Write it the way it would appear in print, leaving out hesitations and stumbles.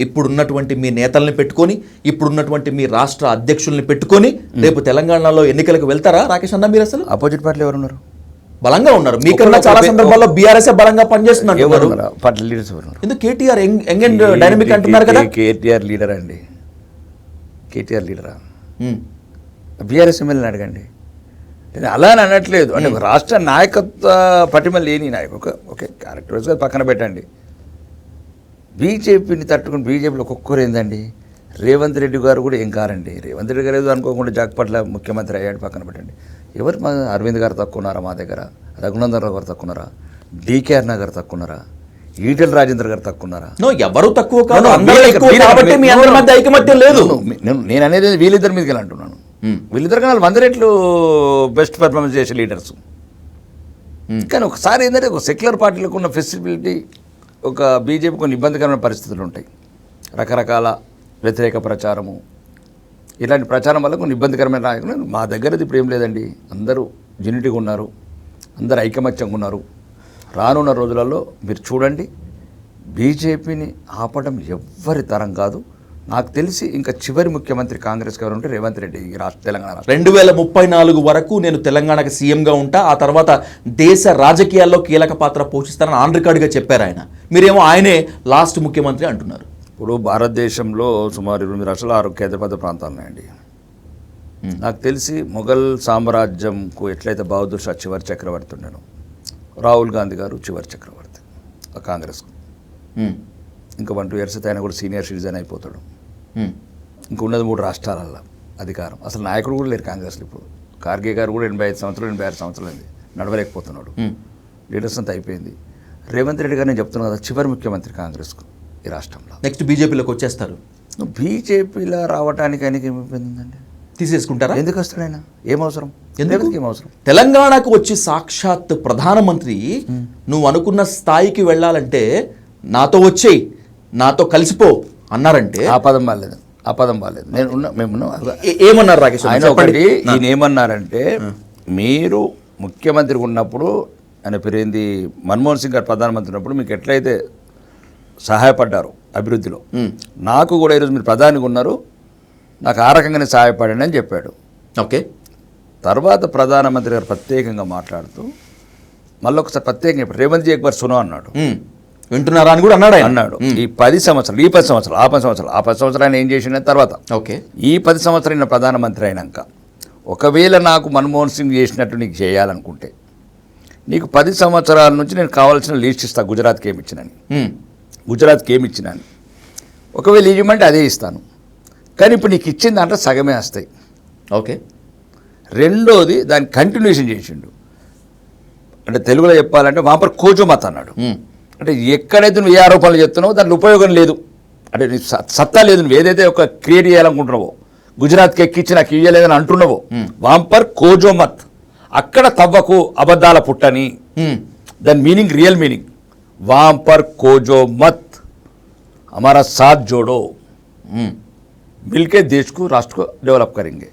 ఇప్పుడున్నటువంటి మీ నేతల్ని పెట్టుకొని ఇప్పుడున్నటువంటి మీ రాష్ట్ర అధ్యక్షుల్ని పెట్టుకొని రేపు తెలంగాణలో ఎన్నికలకు వెళ్తారా రాకేష్ అన్న? మీరు అసలు ఆపోజిట్ పార్టీలు ఎవరున్నారు? బలంగా ఉన్నారు. మీకన్నా చాలా సందర్భాల్లో బీఆర్ఎస్ బలంగా పనిచేస్తున్నారు. పార్టీ లీడర్స్ ఎవరున్నారు? ఎందుకు కేటీఆర్ యంగ్ అండ్ డైనమిక్ అంటున్నారు కదా? కేటీఆర్ లీడర్ అండి. కేటీఆర్ లీడరా? బీఆర్ఎస్ ఎమ్మెల్యేని అడగండి. అలా అని అనట్లేదు. అంటే ఒక రాష్ట్ర నాయకత్వ పటిమ లేని నాయకు ఓకే క్యారెక్టర్స్గా పక్కన పెట్టండి. బీజేపీని తట్టుకుని బీజేపీలో ఒక్కొక్కరు ఏందండి. రేవంత్ రెడ్డి గారు కూడా ఏం కారండి. రేవంత్ రెడ్డి గారు ఏదో అనుకోకుండా జాక్పట్ల ముఖ్యమంత్రి అయ్యాడు, పక్కన పెట్టండి. ఎవరు మా అరవింద్ గారు తక్కున్నారా? మా దగ్గర రఘునందన్ రావు గారు తక్కున్నారా? డీకేఆర్ నగర్ తక్కున్నారా? ఈటెల రాజేంద్ర గారు తక్కున్నారా? ఎవరు తక్కువ కాదు, కాబట్టి మీ అందరి మధ్య ఐకమత్యం లేదు. నేను అనేది వీళ్ళిద్దరి మీదకి వెళ్ళి అంటున్నాను. వీళ్ళిద్దరు కన్నా 100 రెట్లు బెస్ట్ పెర్ఫార్మెన్స్ చేసే లీడర్స్. కానీ ఒకసారి ఏంటంటే ఒక సెక్యులర్ పార్టీలకు ఉన్న ఫెసిలిటీ ఒక బీజేపీ కొన్ని ఇబ్బందికరమైన పరిస్థితులు ఉంటాయి. రకరకాల వ్యతిరేక ప్రచారము, ఇలాంటి ప్రచారం వల్ల కొన్ని ఇబ్బందికరమైన నాయకులు. మా దగ్గరది ఇప్పుడు ఏం లేదండి. అందరూ యూనిటీగా ఉన్నారు, అందరూ ఐకమత్యంగా ఉన్నారు. రానున్న రోజులలో మీరు చూడండి, బీజేపీని ఆపడం ఎవ్వరి తరం కాదు. నాకు తెలిసి ఇంకా చివరి ముఖ్యమంత్రి కాంగ్రెస్ గారు ఉంటే రేవంత్ రెడ్డి ఈ రాష్ట్ర తెలంగాణ 2034 వరకు నేను తెలంగాణకి సీఎంగా ఉంటా, ఆ తర్వాత దేశ రాజకీయాల్లో కీలక పాత్ర పోషిస్తానని ఆన్ రికార్డుగా చెప్పారు ఆయన. మీరేమో ఆయనే లాస్ట్ ముఖ్యమంత్రి అంటున్నారు. ఇప్పుడు భారతదేశంలో సుమారు 8 రాష్ట్రాలు 6 కేంద్రపాలిత ప్రాంతాలు ఉన్నాయండి. నాకు తెలిసి మొఘల్ సామ్రాజ్యంకు ఎట్లయితే బహదూర్ షా చివరి చక్రవర్తి ఉన్నాడు, రాహుల్ గాంధీ గారు చివరి చక్రవర్తి కాంగ్రెస్కు. ఇంకా 1-2 ఇయర్స్ అయితే ఆయన కూడా సీనియర్ సిటిజన్ అయిపోతాడు. ఇంకా ఉన్నది 3 రాష్ట్రాలల్లో అధికారం. అసలు నాయకుడు కూడా లేరు కాంగ్రెస్లో. ఇప్పుడు ఖార్గే గారు కూడా 85 సంవత్సరాలు 86 సంవత్సరాలు అయింది, నడవలేకపోతున్నాడు. లీడర్స్ అంతా అయిపోయింది. రేవంత్ రెడ్డి గారు నేను చెప్తున్నాను కదా, చివరి ముఖ్యమంత్రి కాంగ్రెస్కు ఈ రాష్ట్రంలో. నెక్స్ట్ బీజేపీలోకి వచ్చేస్తారు. బీజేపీలో రావడానికి ఆయనకి ఏమైపోయిందండి? తీసేసుకుంటారా? ఎందుకు వస్తాడు ఆయన? ఏమవసరం? ఏమవసరం? తెలంగాణకు వచ్చి సాక్షాత్ ప్రధానమంత్రి నువ్వు అనుకున్న స్థాయికి వెళ్ళాలంటే నాతో వచ్చేయి, నాతో కలిసిపో అన్నారంటే ఆ పదం బాగాలేదు. ఆ పదం బాగాలేదు. మేము ఏమన్నారు రాకేష్? ఆయన ఒకటి ఈయన ఏమన్నారంటే, మీరు ముఖ్యమంత్రి ఉన్నప్పుడు ఆయన పేరేంది మన్మోహన్ సింగ్ గారు ప్రధానమంత్రి ఉన్నప్పుడు మీకు ఎట్లయితే సహాయపడ్డారు అభివృద్ధిలో, నాకు కూడా ఈరోజు మీరు ప్రధానిగా ఉన్నారు, నాకు ఆ రకంగానే సహాయపడండి అని చెప్పాడు. ఓకే. తర్వాత ప్రధానమంత్రి గారు ప్రత్యేకంగా మాట్లాడుతూ మళ్ళీ ఒకసారి ప్రత్యేకంగా చెప్పారు, రేవంత్ జీ ఎక్బర్ సునో అన్నాడు. వింటున్నారా అని కూడా అన్నాడు. ఈ 10 సంవత్సరాలు, ఈ 10 సంవత్సరాలు, ఆ 10 సంవత్సరాలు, ఆ 10 సంవత్సరాలు ఆయన ఏం చేసిన తర్వాత, ఓకే, ఈ 10 సంవత్సరాలు ప్రధానమంత్రి అయినాక ఒకవేళ నాకు మన్మోహన్ సింగ్ చేసినట్టు నీకు చేయాలనుకుంటే నీకు 10 సంవత్సరాల నుంచి నేను కావాల్సిన లిస్ట్ ఇస్తాను. గుజరాత్కి ఏమి ఇచ్చినాను, ఒకవేళ ఇవ్వమంటే అదే ఇస్తాను. కానీ ఇప్పుడు నీకు ఇచ్చిన దాంట్లో సగమే వస్తాయి. ఓకే. రెండోది దాన్ని కంటిన్యూషన్ చేసిండు. అంటే తెలుగులో చెప్పాలంటే వాపర్ కోజోమత్ అన్నాడు. అంటే ఎక్కడైతే నువ్వు ఏ ఆరోపణలు చెప్తున్నావో దాంట్లో ఉపయోగం లేదు, అంటే నీ సత్తా లేదు. నువ్వు ఏదైతే ఒక క్రియేట్ చేయాలనుకుంటున్నావో, గుజరాత్కి ఎక్కించి నాకు ఇవ్వలేదని అంటున్నావో, వాంపర్ కోజోమత్, అక్కడ తవ్వకు అబద్ధాల పుట్టని. దాని మీనింగ్, రియల్ మీనింగ్ వాంపర్ కోజోమత్, हमारा साथ जोड़ो, मिलके देश को, राष्ट्र को डेवलप करेंगे.